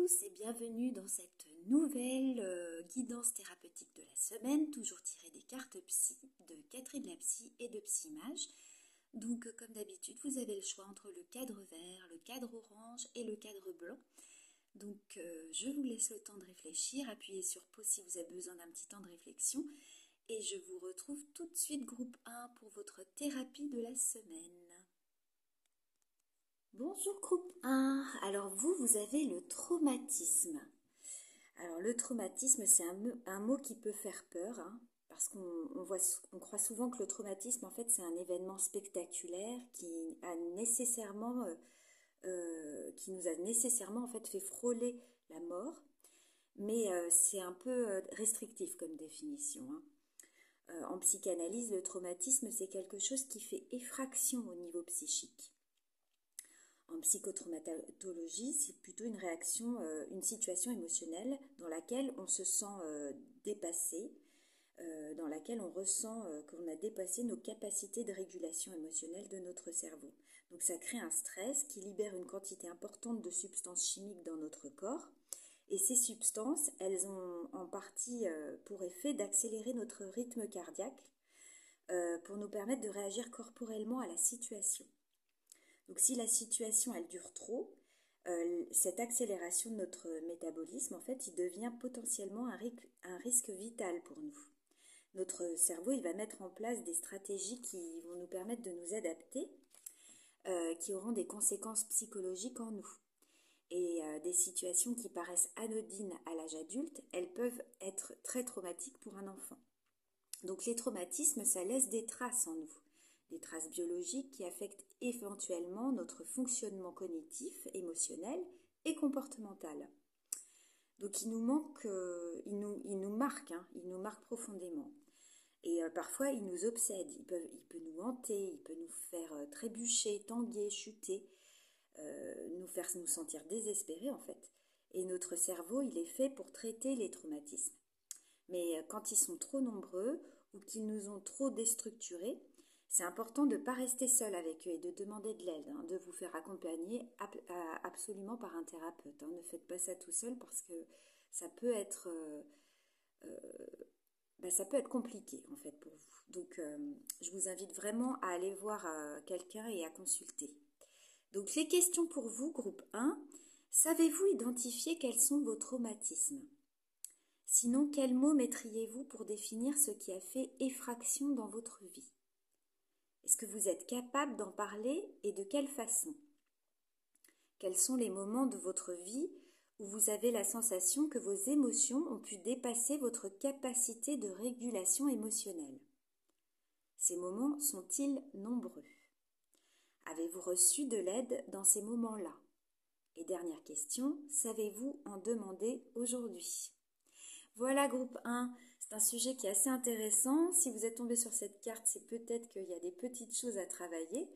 tous et bienvenue dans cette nouvelle guidance thérapeutique de la semaine, toujours tirée des cartes psy de Catherine la psy et de Psymage. Donc comme d'habitude, vous avez le choix entre le cadre vert, le cadre orange et le cadre blanc. Donc je vous laisse le temps de réfléchir, appuyez sur pause si vous avez besoin d'un petit temps de réflexion. Et je vous retrouve tout de suite groupe 1 pour votre thérapie de la semaine. Bonjour groupe 1, alors vous avez le traumatisme. Alors le traumatisme c'est un mot qui peut faire peur, parce qu'on croit souvent que le traumatisme en fait c'est un événement spectaculaire qui nous a nécessairement en fait fait frôler la mort, mais c'est un peu restrictif comme définition. En psychanalyse, le traumatisme c'est quelque chose qui fait effraction au niveau psychique. En psychotraumatologie, c'est plutôt une réaction, une situation émotionnelle dans laquelle on se sent dépassé, dans laquelle on ressent qu'on a dépassé nos capacités de régulation émotionnelle de notre cerveau. Donc ça crée un stress qui libère une quantité importante de substances chimiques dans notre corps. Et ces substances, elles ont en partie pour effet d'accélérer notre rythme cardiaque pour nous permettre de réagir corporellement à la situation. Donc si la situation elle dure trop, cette accélération de notre métabolisme, en fait, il devient potentiellement un risque vital pour nous. Notre cerveau, il va mettre en place des stratégies qui vont nous permettre de nous adapter, qui auront des conséquences psychologiques en nous. Et des situations qui paraissent anodines à l'âge adulte, elles peuvent être très traumatiques pour un enfant. Donc les traumatismes, ça laisse des traces en nous. Des traces biologiques qui affectent éventuellement notre fonctionnement cognitif, émotionnel et comportemental. Donc il nous marque profondément. Et parfois il nous obsède, il peut nous hanter, il peut nous faire trébucher, tanguer, chuter, nous faire nous sentir désespérés en fait. Et notre cerveau, il est fait pour traiter les traumatismes. Mais quand ils sont trop nombreux ou qu'ils nous ont trop déstructurés, c'est important de ne pas rester seul avec eux et de demander de l'aide, de vous faire accompagner absolument par un thérapeute. Ne faites pas ça tout seul parce que ça peut être compliqué en fait pour vous. Donc je vous invite vraiment à aller voir quelqu'un et à consulter. Donc les questions pour vous, groupe 1, savez-vous identifier quels sont vos traumatismes ? Sinon, quels mots mettriez-vous pour définir ce qui a fait effraction dans votre vie ? Est-ce que vous êtes capable d'en parler et de quelle façon ? Quels sont les moments de votre vie où vous avez la sensation que vos émotions ont pu dépasser votre capacité de régulation émotionnelle ? Ces moments sont-ils nombreux ? Avez-vous reçu de l'aide dans ces moments-là ? Et dernière question, savez-vous en demander aujourd'hui ? Voilà groupe 1, c'est un sujet qui est assez intéressant. Si vous êtes tombé sur cette carte, c'est peut-être qu'il y a des petites choses à travailler.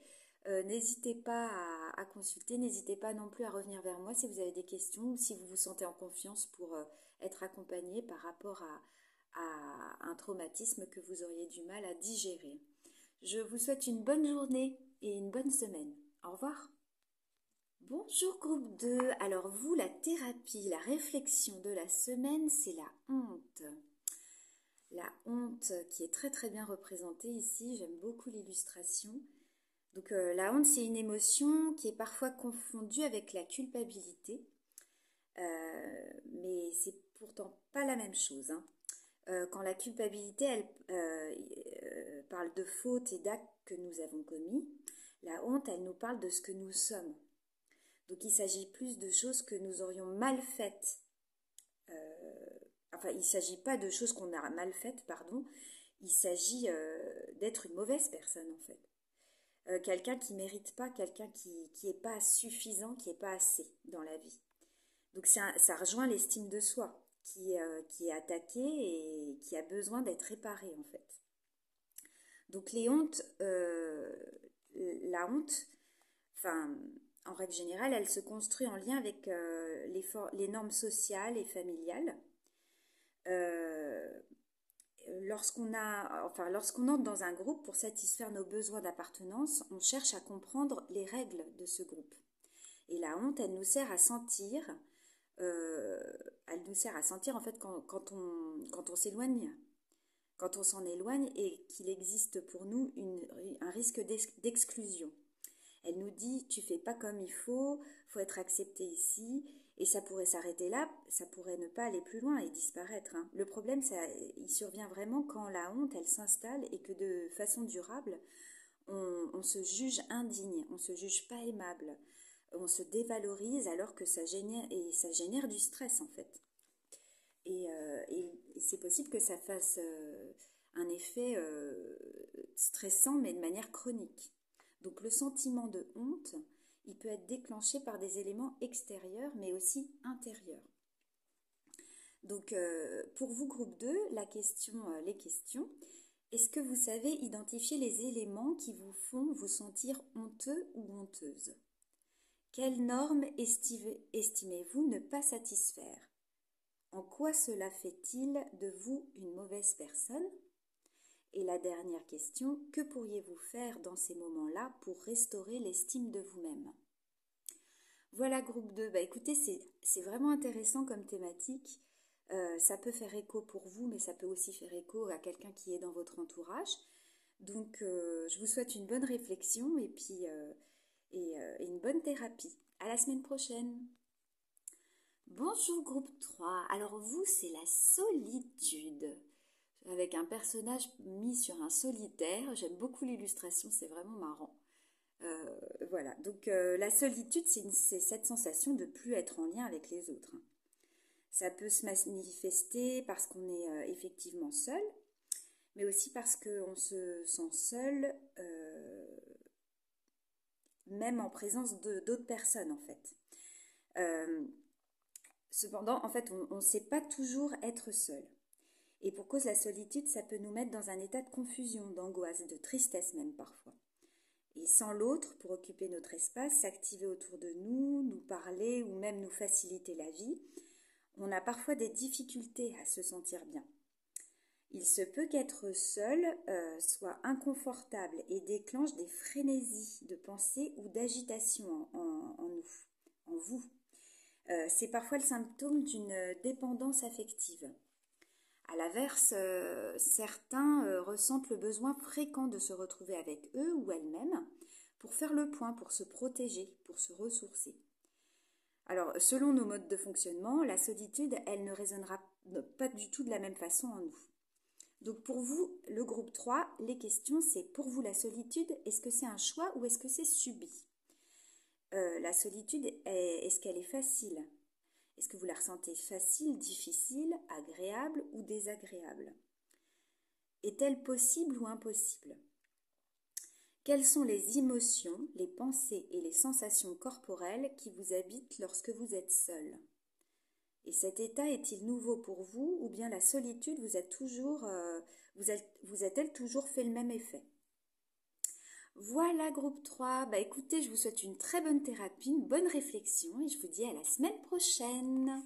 N'hésitez pas à consulter, n'hésitez pas non plus à revenir vers moi si vous avez des questions ou si vous vous sentez en confiance pour être accompagné par rapport à un traumatisme que vous auriez du mal à digérer. Je vous souhaite une bonne journée et une bonne semaine. Au revoir. Bonjour groupe 2, alors vous, la thérapie, la réflexion de la semaine, c'est la honte. La honte qui est très très bien représentée ici, j'aime beaucoup l'illustration. Donc la honte, c'est une émotion qui est parfois confondue avec la culpabilité, mais c'est pourtant pas la même chose. Quand la culpabilité, elle parle de fautes et d'actes que nous avons commis, la honte, elle nous parle de ce que nous sommes. Donc il s'agit plus de choses que nous aurions mal faites. Il ne s'agit pas de choses qu'on a mal faites, pardon. Il s'agit d'être une mauvaise personne, en fait. Quelqu'un qui ne mérite pas, quelqu'un qui n'est pas suffisant, qui n'est pas assez dans la vie. Donc ça rejoint l'estime de soi, qui est attaquée et qui a besoin d'être réparée, en fait. Donc la honte, en règle générale, elle se construit en lien avec les normes sociales et familiales. Lorsqu'on entre dans un groupe pour satisfaire nos besoins d'appartenance, on cherche à comprendre les règles de ce groupe. Et la honte, elle nous sert à sentir elle nous sert à sentir en fait quand on s'éloigne, quand on s'en éloigne et qu'il existe pour nous un risque d'exclusion. Elle nous dit, tu fais pas comme il faut être accepté ici, et ça pourrait s'arrêter là, ça pourrait ne pas aller plus loin et disparaître. Hein. Le problème, il survient vraiment quand la honte, elle s'installe et que de façon durable, on se juge indigne, on se juge pas aimable, on se dévalorise alors que ça génère du stress en fait. Et c'est possible que ça fasse un effet stressant mais de manière chronique. Donc le sentiment de honte, il peut être déclenché par des éléments extérieurs mais aussi intérieurs. Donc pour vous groupe 2, les questions, est-ce que vous savez identifier les éléments qui vous font vous sentir honteux ou honteuse? Quelles normes estimez-vous ne pas satisfaire? En quoi cela fait-il de vous une mauvaise personne? Et la dernière question, que pourriez-vous faire dans ces moments-là pour restaurer l'estime de vous-même? Voilà, groupe 2. Écoutez, c'est vraiment intéressant comme thématique. Ça peut faire écho pour vous, mais ça peut aussi faire écho à quelqu'un qui est dans votre entourage. Donc, je vous souhaite une bonne réflexion et puis une bonne thérapie. À la semaine prochaine. Bonjour groupe 3. Alors vous, c'est la solitude. Avec un personnage mis sur un solitaire. J'aime beaucoup l'illustration, c'est vraiment marrant. Voilà, donc la solitude, c'est cette sensation de ne plus être en lien avec les autres. Ça peut se manifester parce qu'on est effectivement seul, mais aussi parce qu'on se sent seul, même en présence d'autres personnes en fait. Cependant, en fait, on ne sait pas toujours être seul. Et pour cause, la solitude, ça peut nous mettre dans un état de confusion, d'angoisse, de tristesse même parfois. Et sans l'autre, pour occuper notre espace, s'activer autour de nous, nous parler ou même nous faciliter la vie, on a parfois des difficultés à se sentir bien. Il se peut qu'être seul soit inconfortable et déclenche des frénésies de pensée ou d'agitation en nous, en vous. C'est parfois le symptôme d'une dépendance affective. À l'inverse, certains ressentent le besoin fréquent de se retrouver avec eux ou elles-mêmes pour faire le point, pour se protéger, pour se ressourcer. Alors, selon nos modes de fonctionnement, la solitude, elle ne résonnera pas du tout de la même façon en nous. Donc pour vous, le groupe 3, les questions, c'est pour vous la solitude, est-ce que c'est un choix ou est-ce que c'est subi? La solitude, est-ce qu'elle est facile? Est-ce que vous la ressentez facile, difficile, agréable ou désagréable? Est-elle possible ou impossible? Quelles sont les émotions, les pensées et les sensations corporelles qui vous habitent lorsque vous êtes seul? Et cet état est-il nouveau pour vous ou bien la solitude vous a-t-elle toujours fait le même effet? Voilà groupe 3, écoutez, je vous souhaite une très bonne thérapie, une bonne réflexion et je vous dis à la semaine prochaine.